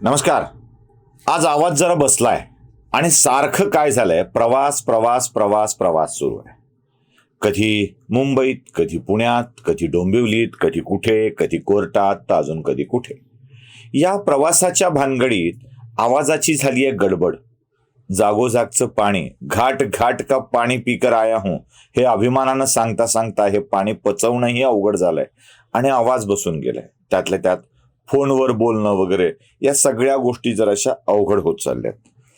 नमस्कार. आज आवाज जरा बसलाय आणि सारखं काय झालंय, प्रवास प्रवास प्रवास प्रवास सुरू आहे. कधी मुंबईत, कधी पुण्यात, कधी डोंबिवलीत, कधी कुठे, कधी कोर्टात, तर अजून कधी कुठे. या प्रवासाच्या भानगडीत आवाजाची झाली आहे गडबड. जागोजागचं पाणी, घाट घाट का पाणी पीकर आया हूं, हे अभिमानानं सांगता सांगता हे पाणी पचवणंही अवघड झालंय आणि आवाज बसून गेलाय. त्यातल्या त्यात फोनवर बोलणं वगैरे या सगळ्या गोष्टी जराशा अवघड होत चालल्यात.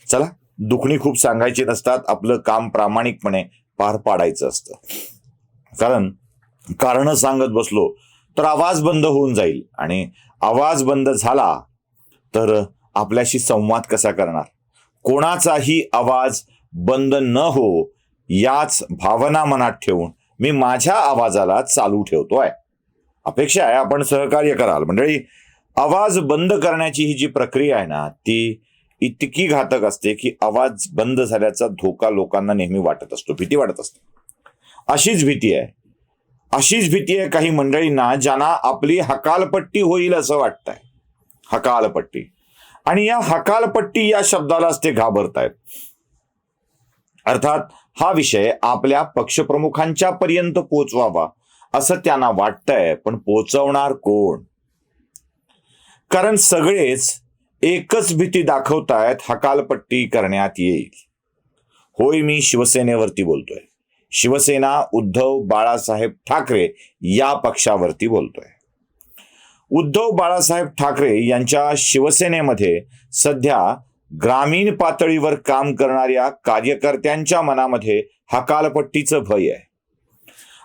चला, दुखणी खूप सांगायची नसतात, आपलं काम प्रामाणिकपणे पार पाडायचं असतं. कारण सांगत बसलो तर आवाज बंद होऊन जाईल आणि आवाज बंद झाला तर आपल्याशी संवाद कसा करणार. कोणाचाही आवाज बंद न हो याच भावना मनात ठेवून मी माझ्या आवाजाला चालू ठेवतोय. अपेक्षा आहे आपण सहकार्य कराल. मंडळी, आवाज बंद करण्याची ही जी प्रक्रिया आहे ना, ती इतकी घातक असते की आवाज बंद झाल्याचा धोका लोकांना नेहमी वाटत असतो, भीती वाटत असते. अशीच भीती आहे काही मंडळींना ज्यांना आपली हकालपट्टी होईल असं वाटतंय. हकालपट्टी. आणि या हकालपट्टी या शब्दालाच ते घाबरतायत. अर्थात हा विषय आपल्या पक्षप्रमुखांच्या पर्यंत पोहोचवावा असं त्यांना वाटतंय, पण पोहोचवणार कोण? कारण सगळेच एकच भीती दाखवतायत, हकालपट्टी करण्यात येईल. होय, मी शिवसेनेवरती बोलतोय. शिवसेना उद्धव बाळासाहेब ठाकरे या पक्षावरती बोलतोय. उद्धव बाळासाहेब ठाकरे यांच्या शिवसेनेमध्ये सध्या ग्रामीण पातळीवर काम करणाऱ्या कार्यकर्त्यांच्या मनामध्ये हकालपट्टीचं भय आहे.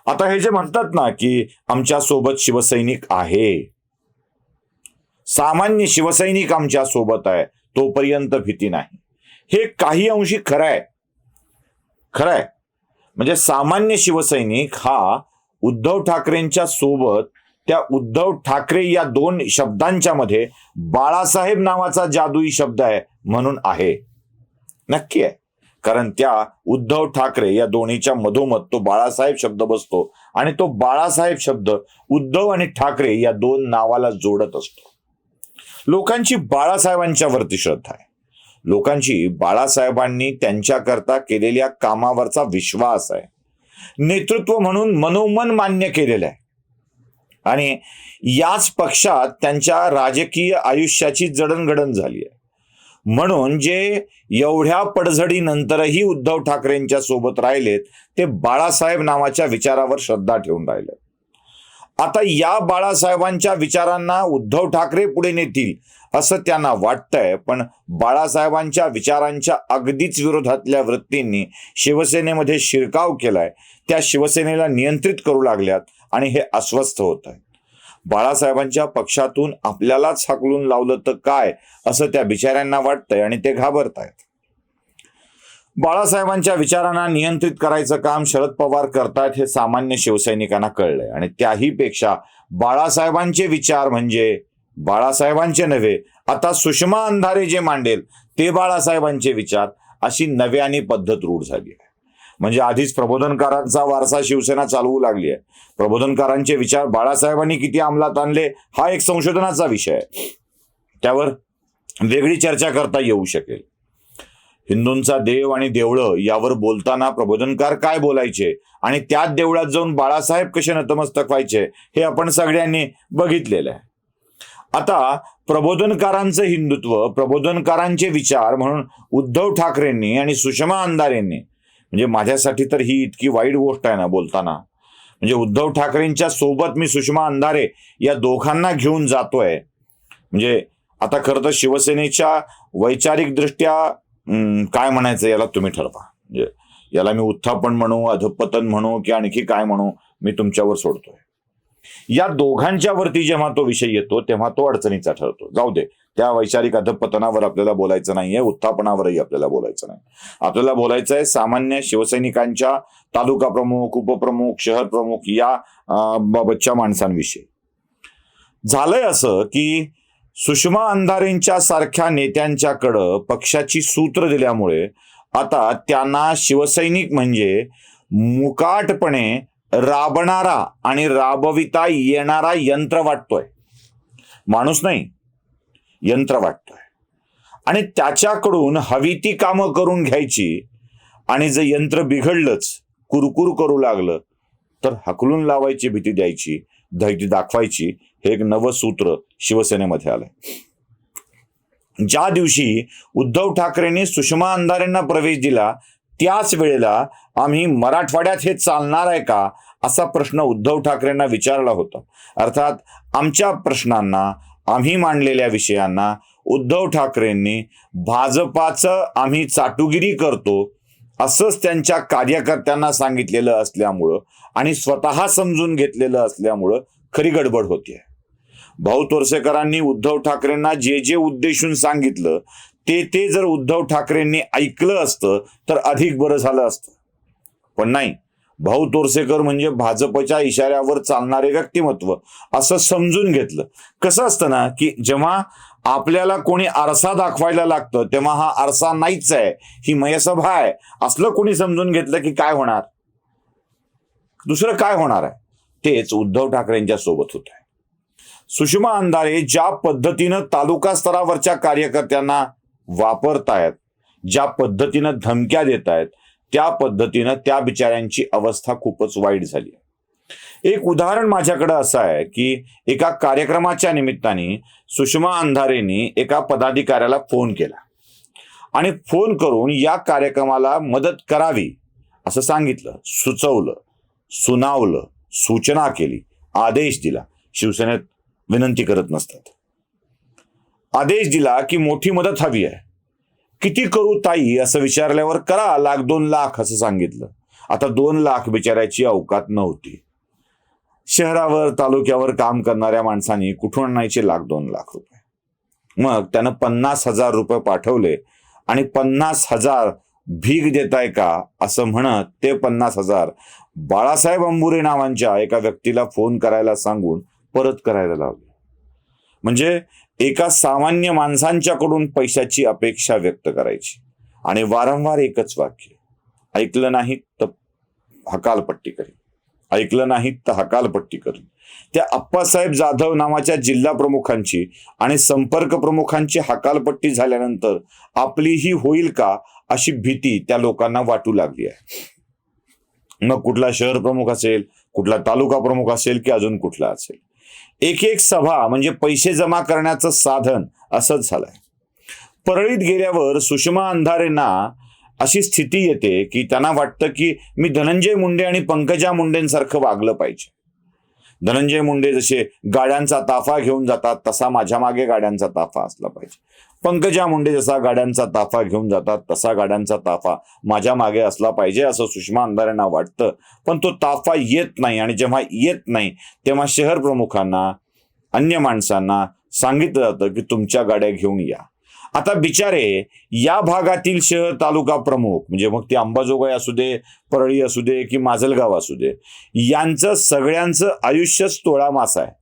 आता हे जे म्हणतात ना की आमच्या सोबत शिवसैनिक आहे, सामान्य शिवसैनिक आमच्या सोबत आहे, तोपर्यंत भीती नाही. हे काही अंशी खरंय. म्हणजे सामान्य शिवसैनिक हा उद्धव ठाकरेंच्या सोबत, त्या उद्धव ठाकरे या दोन शब्दांच्या मध्ये बाळासाहेब नावाचा जादुई शब्द आहे म्हणून आहे. नक्की आहे. कारण त्या उद्धव ठाकरे या दोन्हीच्या मधोमध तो बाळासाहेब शब्द बसतो आणि तो बाळासाहेब शब्द उद्धव आणि ठाकरे या दोन नावाला जोडत असतो. लोकांची बाळासाहेबांच्या वरती श्रद्धा आहे. लोकांची बाळासाहेबांनी त्यांच्याकरता केलेल्या कामावरचा विश्वास आहे. नेतृत्व म्हणून मनोमन मान्य केलेलं आहे. आणि याच पक्षात त्यांच्या राजकीय आयुष्याची जडणघडण झाली आहे. म्हणून जे एवढ्या पडझडीनंतरही उद्धव ठाकरेंच्या सोबत राहिलेत ते बाळासाहेब नावाच्या विचारावर श्रद्धा ठेवून राहिले. आता या बाळासाहेबांच्या विचारांना उद्धव ठाकरे पुढे नेतील असं त्यांना वाटतंय, पण बाळासाहेबांच्या विचारांच्या अगदीच विरोधातल्या वृत्तींनी शिवसेनेमध्ये शिरकाव केलाय. त्या शिवसेनेला नियंत्रित करू लागल्यात आणि हे अस्वस्थ होत आहे. बाळासाहेबांच्या पक्षातून आपल्यालाच हाकलून लावलं तर काय असं त्या बिचाऱ्यांना वाटतंय आणि ते घाबरतायत. बाळासाहेबांच्या विचारांना नियंत्रित करायचं काम शरद पवार करतायत हे सामान्य शिवसैनिकांना कळलंय. आणि त्याही पेक्षा बाळासाहेबांचे विचार म्हणजे बाळासाहेबांचे नव्हे, आता सुषमा अंधारे जे मांडेल ते बाळासाहेबांचे विचार, अशी नव्याने पद्धत रूढ झाली आहे. म्हणजे आधीच प्रबोधनकारांचा वारसा शिवसेना चालवू लागली आहे. प्रबोधनकारांचे विचार बाळासाहेबांनी किती अंमलात आणले हा एक संशोधनाचा विषय आहे. त्यावर वेगळी चर्चा करता येऊ शकेल. हिंदूंचा देव आणि देवळं यावर बोलताना प्रबोधनकार काय बोलायचे आणि त्याच देवळात जाऊन बाळासाहेब कसे नतमस्तक व्हायचे हे आपण सगळ्यांनी बघितलेलं आहे. आता प्रबोधनकारांचं हिंदुत्व, प्रबोधनकारांचे विचार म्हणून उद्धव ठाकरेंनी आणि सुषमा अंधारेंनी, म्हणजे माझ्यासाठी तर ही इतकी वाईट गोष्ट आहे ना बोलताना. म्हणजे उद्धव ठाकरेंच्या सोबत मी सुषमा अंधारे या दोघांना घेऊन जातोय. म्हणजे आता खरं तर शिवसेनेच्या वैचारिक दृष्ट्या काय म्हणायचं याला तुम्ही ठरवा. म्हणजे याला मी उत्थापन म्हणू, अधपतन म्हणू की आणखी काय म्हणू, मी तुमच्यावर सोडतोय. या दोघांच्या वरती जेव्हा तो विषय येतो तेव्हा तो अडचणीचा ठरतो. जाऊ दे, त्या वैचारिक अधपतनावर आपल्याला बोलायचं नाहीये, उत्थापनावरही आपल्याला बोलायचं नाही. आपल्याला बोलायचं आहे सामान्य शिवसैनिकांच्या तालुका प्रमुख, उपप्रमुख, शहर प्रमुख या बाबतच्या माणसांविषयी. झालंय असं की सुषमा अंधारेंच्या सारख्या नेत्यांच्याकडं पक्षाची सूत्र दिल्यामुळे आता त्यांना शिवसैनिक म्हणजे मुकाटपणे राबणारा आणि राबविता येणारा यंत्र वाटतोय. माणूस नाही, यंत्र वाटतोय. आणि त्याच्याकडून हवी ती कामं करून घ्यायची आणि जर यंत्र बिघडलंच, कुरकुर करू लागलं तर हकलून लावायची भीती द्यायची, धैर्य दाखवायची. हे एक नवं सूत्र शिवसेनेमध्ये आलंय. ज्या दिवशी उद्धव ठाकरेंनी सुषमा अंधारेंना प्रवेश दिला त्याच वेळेला आम्ही मराठवाड्यात हे चालणार आहे का असा प्रश्न उद्धव ठाकरेंना विचारला होता. अर्थात आमच्या प्रश्नांना, आम्ही मांडलेल्या विषयांना उद्धव ठाकरेंनी भाजपाचं आम्ही चाटुगिरी करतो असंच त्यांच्या कार्यकर्त्यांना सांगितलेलं असल्यामुळं आणि स्वतः समजून घेतलेलं असल्यामुळं खरी गडबड होतीये. भाऊ तोरसेकरांनी उद्धव ठाकरेंना जे जे उद्देशून सांगितलं ते जर उद्धव ठाकरेंनी ऐकलं असतं तर अधिक बरं झालं असतं. पण नाही, भाऊ तोरसेकर म्हणजे भाजपच्या इशाऱ्यावर चालणारे व्यक्तिमत्व असं समजून घेतलं. कसं असतं ना की जेव्हा आपल्याला कोणी आरसा दाखवायला लागतं तेव्हा हा आरसा नाहीच आहे, ही मयसभा आहे असलं कोणी समजून घेतलं की काय होणार, दुसरं काय होणार आहे. तेच उद्धव ठाकरेंच्या सोबत होत आहे. सुषमा अंधारे ज्या पद्धतीनं तालुका स्तरावरच्या कार्यकर्त्यांना वापरतायत, ज्या पद्धतीनं धमक्या देत आहेत, त्या पद्धतीनं त्या बिचाऱ्यांची अवस्था खूपच वाईट झाली. एक उदाहरण माझ्याकडे असं आहे की एका कार्यक्रमाच्या निमित्ताने सुषमा अंधारेंनी एका पदाधिकाऱ्याला फोन केला आणि फोन करून या कार्यक्रमाला मदत करावी असं सांगितलं, सुचवलं, सुनावलं, सूचना केली, आदेश दिला. शिवसेनेत विनंती करत नसतात. आदेश दिला की मोठी मदत हवी आहे, किती करू ताई असं विचारल्यावर करा 1,00,000-2,00,000 असं सांगितलं. आता 2,00,000 बिचारायची अवकात नव्हती. शहरावर तालुक्यावर काम करणाऱ्या माणसांनी कुठून आणायचे 1,00,000-2,00,000 रुपये. मग त्यानं 50,000 रुपये पाठवले आणि 50,000 भीक देताय का असं म्हणत ते 50,000 बाळासाहेब अंबुरे नावांच्या एका व्यक्तीला फोन करायला सांगून परत करायला लावले. म्हणजे एका सामान्य माणसांच्याकडून पैशाची अपेक्षा व्यक्त करायची आणि वारंवार एकच वाक्य, ऐकलं नाही तर हकालपट्टी करेन, ऐकलं नाही तर हकालपट्टी करेन. त्या अप्पासाहेब जाधव नावाच्या जिल्हा प्रमुखांची आणि संपर्क प्रमुखांची हकालपट्टी झाल्यानंतर आपलीही होईल का अशी भीती त्या लोकांना वाटू लागली आहे. मग कुठला शहर प्रमुख असेल, कुठला तालुका प्रमुख असेल की अजून कुठला असेल, एक एक सभा म्हणजे पैसे जमा करण्याचं साधन असंच झालंय. परळीत गेल्यावर सुषमा अंधारेंना अशी स्थिती येते की त्यांना वाटतं की मी धनंजय मुंडे आणि पंकजा मुंडेंसारखं वागलं पाहिजे. धनंजय मुंडे जसे गाड्यांचा ताफा घेऊन जातात तसा माझ्या मागे गाड्यांचा ताफा असला पाहिजे. पंकजा मुंडे जसा गाड्यांचा ताफा घेऊन जातात तसा गाड्यांचा ताफा माझ्या मागे असला पाहिजे असं सुषमा अंधारेंना वाटतं. पण तो ताफा येत नाही आणि जेव्हा येत नाही तेव्हा शहर प्रमुखांना, अन्य माणसांना सांगितलं जातं की तुमच्या गाड्या घेऊन या. आता बिचारे या भागातील शहर तालुका प्रमुख म्हणजे मग ते अंबाजोगाई असू दे, परळी असू दे की माजलगाव असू दे, यांचं सगळ्यांचं आयुष्यच तोळामासा आहे.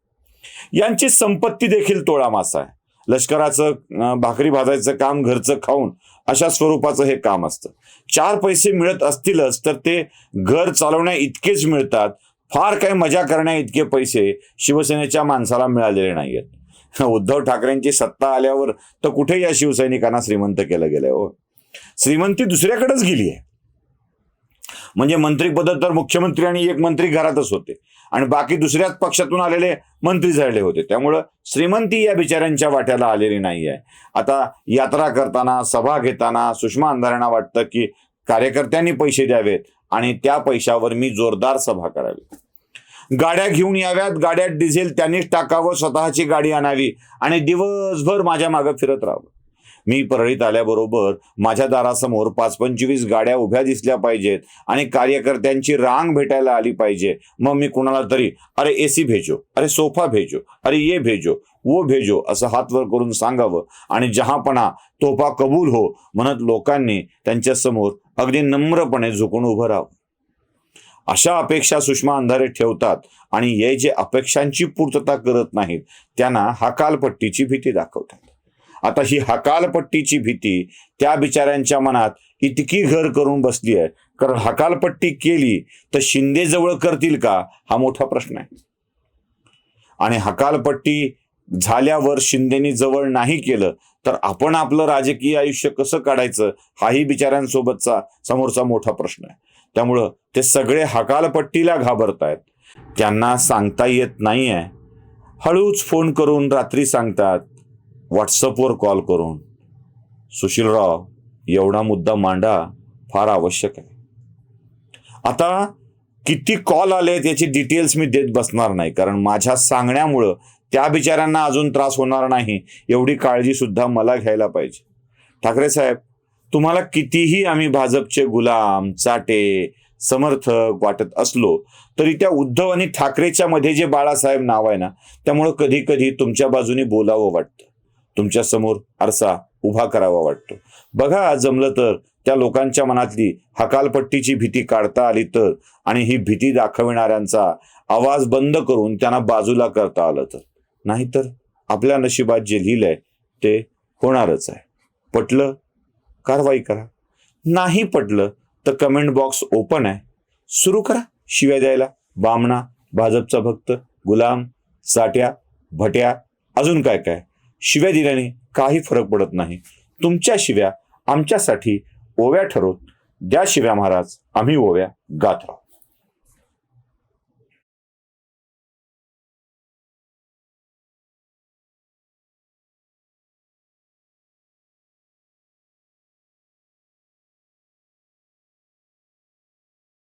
यांची संपत्ती देखील तोळामासा आहे. लष्कराचं भाकरी भाजायचं काम घरचं खाऊन अशा स्वरूपाचं हे काम असतं. 4 पैसे मिळत असतीलच तर ते घर चालवण्या इतकेच मिळतात. फार काही मजा करण्या इतके पैसे शिवसेनेच्या माणसाला मिळालेले नाहीयेत. उद्धव ठाकरेंची सत्ता आल्यावर तर कुठे या शिवसैनिकांना श्रीमंत केलं गेलंय हो. श्रीमंती दुसऱ्याकडेच गेली आहे. म्हणजे मंत्रीपद तर मुख्यमंत्री आणि एक मंत्री घरातच होते आणि बाकी दुसऱ्याच पक्षातून आलेले मंत्री झाले होते. त्यामुळं श्रीमंती या बिचाऱ्यांच्या वाट्याला आलेली नाही आहे. आता यात्रा करताना, सभा घेताना सुषमा अंधारेंना वाटतं की कार्यकर्त्यांनी पैसे द्यावेत आणि त्या पैशावर मी जोरदार सभा करावी, गाड्या घेऊन याव्यात, गाड्यात डिझेल त्यांनीच टाकावं, स्वतःची गाडी आणावी आणि दिवसभर माझ्या मागे फिरत राहावं. मी परळीत आल्याबरोबर माझ्या दारासमोर 5-25 गाड्या उभ्या दिसल्या पाहिजेत आणि कार्यकर्त्यांची रांग भेटायला आली पाहिजे. मग मी कुणाला तरी अरे एसी भेजो, अरे सोफा भेजो, अरे ये भेजो, वो भेजो असं हात वर करून सांगावं आणि जहापणा तोफा कबूल हो म्हणत लोकांनी त्यांच्या समोर अगदी नम्रपणे झुकून उभं राहावं. अशा अपेक्षा सुषमा अंधारे ठेवतात आणि हे जे अपेक्षांची पूर्तता करत नाहीत त्यांना हकालपट्टीची भीती दाखवतात. आता ही हकालपट्टीची भीती त्या बिचाऱ्यांच्या मनात इतकी घर करून बसली आहे कारण हकालपट्टी केली तर शिंदे जवळ करतील का हा मोठा प्रश्न आहे. आणि हकालपट्टी झाल्यावर शिंदेनी जवळ नाही केलं तर आपण आपलं राजकीय आयुष्य कसं काढायचं हाही बिचाऱ्यांसोबतचा समोरचा मोठा प्रश्न आहे. त्यामुळं ते सगळे हकालपट्टीला घाबरतायत. त्यांना सांगता येत नाहीये. हळूच फोन करून रात्री सांगतात, व्हॉट्सअपवर कॉल करून, सुशीलराव एवढा मुद्दा मांडा, फार आवश्यक आहे. आता किती कॉल आलेत याची डिटेल्स मी देत बसणार नाही, कारण माझ्या सांगण्यामुळं त्या बिचाऱ्यांना अजून त्रास होणार नाही एवढी काळजी सुद्धा मला घ्यायला पाहिजे. ठाकरे साहेब, तुम्हाला कितीही आम्ही भाजपचे गुलाम, चाटे, समर्थक वाटत असलो तरी त्या उद्धव आणि ठाकरेच्या मध्ये जे बाळासाहेब नाव आहे ना, त्यामुळं कधी कधी तुमच्या बाजूने बोलावं वाटतं. तुमच्या समोर आरसा उभा करावा वाटतो. बघा, जमलं तर त्या लोकांच्या मनातली हकालपट्टीची भीती काढता आली तर, आणि ही भीती दाखविणाऱ्यांचा आवाज बंद करून त्यांना बाजूला करता आलं तर. नाहीतर आपल्या नशिबात जे लिहिलंय ते होणारच आहे. पटलं कारवाई करा, नाही पटलं तर कमेंट बॉक्स ओपन आहे, सुरू करा शिव्या द्यायला. बामणा, भाजपचा भक्त, गुलाम, चाट्या, भट्या, अजून काय काय. शिव्या दिल्याने काही फरक पडत नाही. तुमच्या शिव्या आमच्यासाठी ओव्या ठरवत. द्या शिव्या महाराज, आम्ही ओव्या गात राहू.